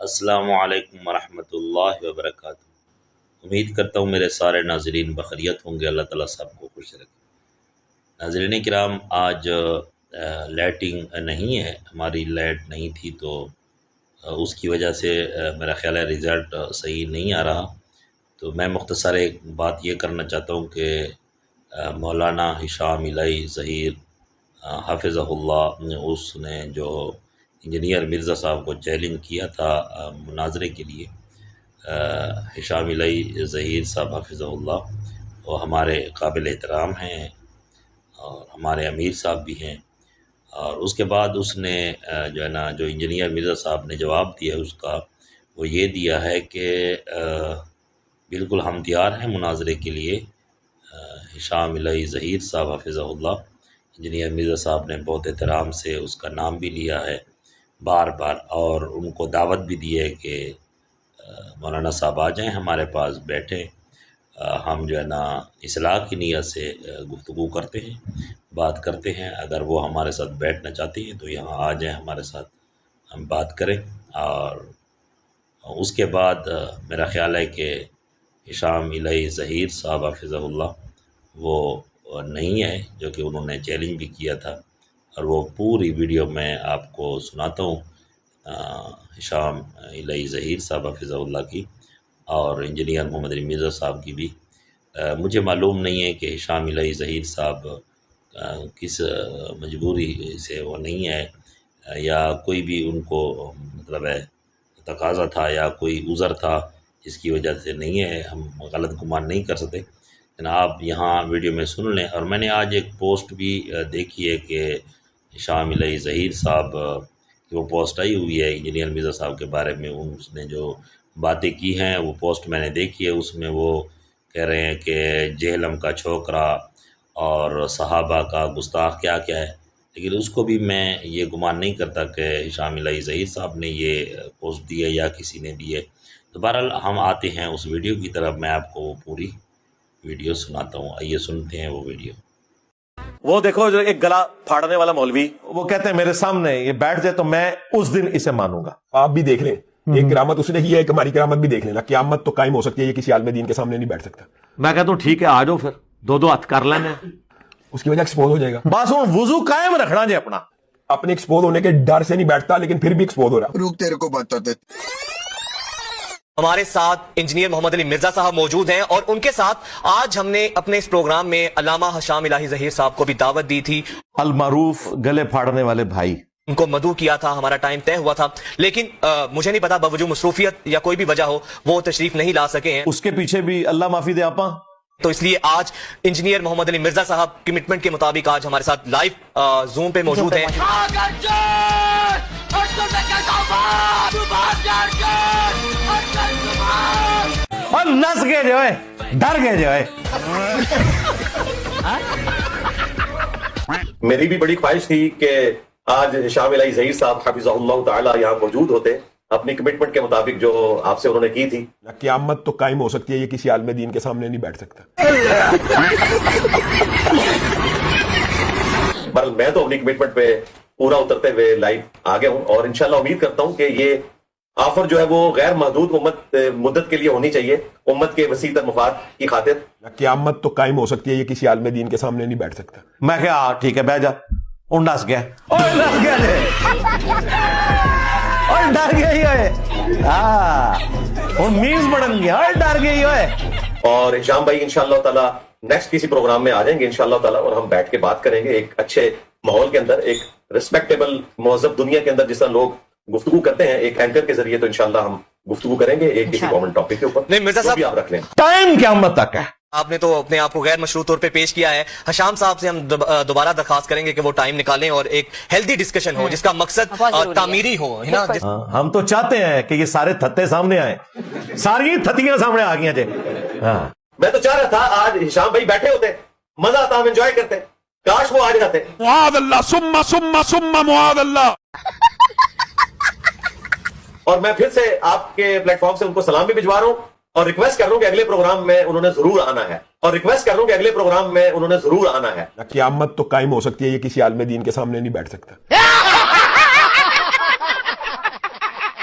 السلام علیکم ورحمۃ اللہ وبرکاتہ۔ امید کرتا ہوں میرے سارے ناظرین بخیریت ہوں گے، اللہ تعالیٰ سب کو خوش رکھے۔ ناظرین کرام، آج لائٹنگ نہیں ہے، ہماری لائٹ نہیں تھی تو اس کی وجہ سے میرا خیال ہے رزلٹ صحیح نہیں آ رہا۔ تو میں مختصر ایک بات یہ کرنا چاہتا ہوں کہ مولانا ہشام الہی ظہیر حافظہ اللہ، اس نے جو انجینئر مرزا صاحب کو چیلنج کیا تھا مناظرے کے لیے، ہشام الہی ظہیر صاحب حافظہ اللہ وہ ہمارے قابل احترام ہیں اور ہمارے امیر صاحب بھی ہیں، اور اس کے بعد اس نے جو ہے نا جو انجینئر مرزا صاحب نے جواب دیا اس کا وہ یہ دیا ہے کہ بالکل ہم تیار ہیں مناظرے کے لیے۔ ہشام الہی ظہیر صاحب حافظہ اللہ، انجینئر مرزا صاحب نے بہت احترام سے اس کا نام بھی لیا ہے بار بار، اور ان کو دعوت بھی دی ہے کہ مولانا صاحب آ جائیں ہمارے پاس بیٹھیں، ہم جو ہے نا اصلاح کی نیت سے گفتگو کرتے ہیں، بات کرتے ہیں۔ اگر وہ ہمارے ساتھ بیٹھنا چاہتی ہیں تو یہاں آ جائیں ہمارے ساتھ، ہم بات کریں۔ اور اس کے بعد میرا خیال ہے کہ ہشام الہی ظہیر صاحب حافظہ اللہ وہ نہیں ہے جو کہ انہوں نے چیلنج بھی کیا تھا، اور وہ پوری ویڈیو میں آپ کو سناتا ہوں ہشام الہی ظہیر صاحب حافظہ اللہ کی اور انجینئر محمد علی مرزا صاحب کی بھی۔ مجھے معلوم نہیں ہے کہ ہشام الہی ظہیر صاحب کس مجبوری سے وہ نہیں ہے، یا کوئی بھی ان کو مطلب ہے تقاضا تھا یا کوئی عذر تھا جس کی وجہ سے نہیں ہے، ہم غلط گمان نہیں کر سکتے۔ لیکن آپ یہاں ویڈیو میں سن لیں۔ اور میں نے آج ایک پوسٹ بھی دیکھی ہے کہ ہشام الہی ظہیر صاحب کی وہ پوسٹ آئی ہوئی ہے انجینئر مرزا صاحب کے بارے میں، اس نے جو باتیں کی ہیں وہ پوسٹ میں نے دیکھی ہے۔ اس میں وہ کہہ رہے ہیں کہ جہلم کا چھوکرا اور صحابہ کا گستاخ کیا کیا ہے، لیکن اس کو بھی میں یہ گمان نہیں کرتا کہ ہشام الہی ظہیر صاحب نے یہ پوسٹ دی ہے یا کسی نے دی ہے۔ تو بہرحال ہم آتے ہیں اس ویڈیو کی طرف، میں آپ کو وہ پوری ویڈیو سناتا ہوں، آئیے سنتے ہیں وہ ویڈیو۔ وہ دیکھو جو ایک گلا پھاڑنے والا مولوی، وہ کہتے ہیں میرے سامنے یہ بیٹھ جائے تو میں اس دن اسے مانوں گا۔ آپ بھی دیکھ لیں، ایک کرامت اس نے کی ہے، ایک ہماری کرامت بھی دیکھ لینا۔ قیامت تو قائم ہو سکتی ہے، یہ کسی عالم دین کے سامنے نہیں بیٹھ سکتا۔ میں کہتا ہوں ٹھیک ہے، آ جاؤ پھر دو ہاتھ کر لینے۔ اس کی وجہ ایکسپوز ہو جائے گا۔ بس ہوں وضو قائم رکھنا جی اپنا۔ اپنے ایکسپوز ہونے کے ڈر سے نہیں بیٹھتا، لیکن پھر بھی ایکسپوز ہو رہا۔ روک تیرے کو بتاتے۔ ہمارے ساتھ انجینئر محمد علی مرزا صاحب موجود ہیں، اور ان کے ساتھ آج ہم نے اپنے اس پروگرام میں علامہ ہشام الہی ظہیر صاحب کو بھی دعوت دی تھی۔ المعروف گلے پھاڑنے والے بھائی، ان کو مدعو کیا تھا، ہمارا ٹائم طے ہوا تھا، لیکن مجھے نہیں پتا باوجود مصروفیت یا کوئی بھی وجہ ہو وہ تشریف نہیں لا سکے ہیں۔ اس کے پیچھے بھی اللہ معافی دے آپا۔ تو اس لیے آج انجینئر محمد علی مرزا صاحب کمٹمنٹ کے مطابق آج ہمارے ساتھ لائیو زوم پہ موجود ہیں۔ اور نس گئے جو ہے، ڈر گئے جو ہے۔ میری بھی بڑی خواہش تھی کہ آج ہشام الہی ظہیر صاحب حفظہ اللہ تعالی یہاں موجود ہوتے، اپنی کمٹمنٹ کے مطابق جو آپ سے انہوں نے کی تھی۔ قیامت تو قائم ہو سکتی ہے، یہ کسی عالم دین کے سامنے نہیں بیٹھ سکتا۔ بہرحال میں تو اپنی کمٹمنٹ پہ پورا اترتے ہوئے لائیو آ گیا ہوں، اور انشاءاللہ امید کرتا ہوں کہ یہ آفر جو ہے وہ غیر محدود مدت کے لیے ہونی چاہیے، امت کے وسیع تر مفاد کی خاطر۔ قیامت تو قائم ہو سکتی ہے، یہ کسی عالم دین کے سامنے نہیں بیٹھ سکتا۔ میں کہا ٹھیک ہے بیٹھ جا۔ ان ڈس گیا، ڈس گیا جی، اور ڈر گیا ہی ہوئے، ہاں میز بڑھن گیا اور ڈر گیا ہی ہوئے۔ اور ہشام بھائی انشاءاللہ تعالی نیکسٹ کسی پروگرام میں آ جائیں گے انشاءاللہ تعالی، اور ہم بیٹھ کے بات کریں گے ایک اچھے ماحول کے اندر، ایک ریسپیکٹیبل مہذب دنیا کے اندر جس طرح لوگ گفتگو کرتے ہیں ایک اینکر کے ذریعے، تو انشاءاللہ ہم گفتگو کریں گے ایک کسی کامن ٹاپک کے اوپر۔ نہیں مرزا وہ بھی صاحب، آپ رکھ لیں۔ ٹائم قیامت تک ہے۔ آپ نے تو اپنے آپ کو غیر مشروع طور پہ پیش کیا ہے۔ ہشام صاحب سے ہم دوبارہ درخواست کریں گے کہ وہ ٹائم نکالیں اور ایک ہیلدی ڈسکشن ہو جس کا مقصد تعمیری ہو، ہے نا؟ ہم تو چاہتے ہیں کہ یہ سارے تھتے سامنے آئیں، ساری تھتیاں سامنے آ گئی ہیں جی۔ ہاں میں تو چاہ رہا تھا آج ہشام بھائی بیٹھے ہوتے، مزہ آتا، ہم انجوائے کرتے، کاش وہ آج جاتے۔ معاذ اللہ ثم معاذ اللہ۔ اور میں پھر سے آپ کے پلیٹ فارم سے ان کو سلام بھی بھجوا رہا ہوں، اور ریکویسٹ کر رہا ہوں کہ اگلے پروگرام میں انہوں نے ضرور آنا ہے، قیامت تو قائم ہو سکتی ہے، یہ کسی عالم دین کے سامنے نہیں بیٹھ سکتا۔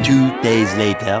2 days later.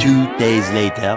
2 days later.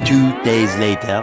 2 days later.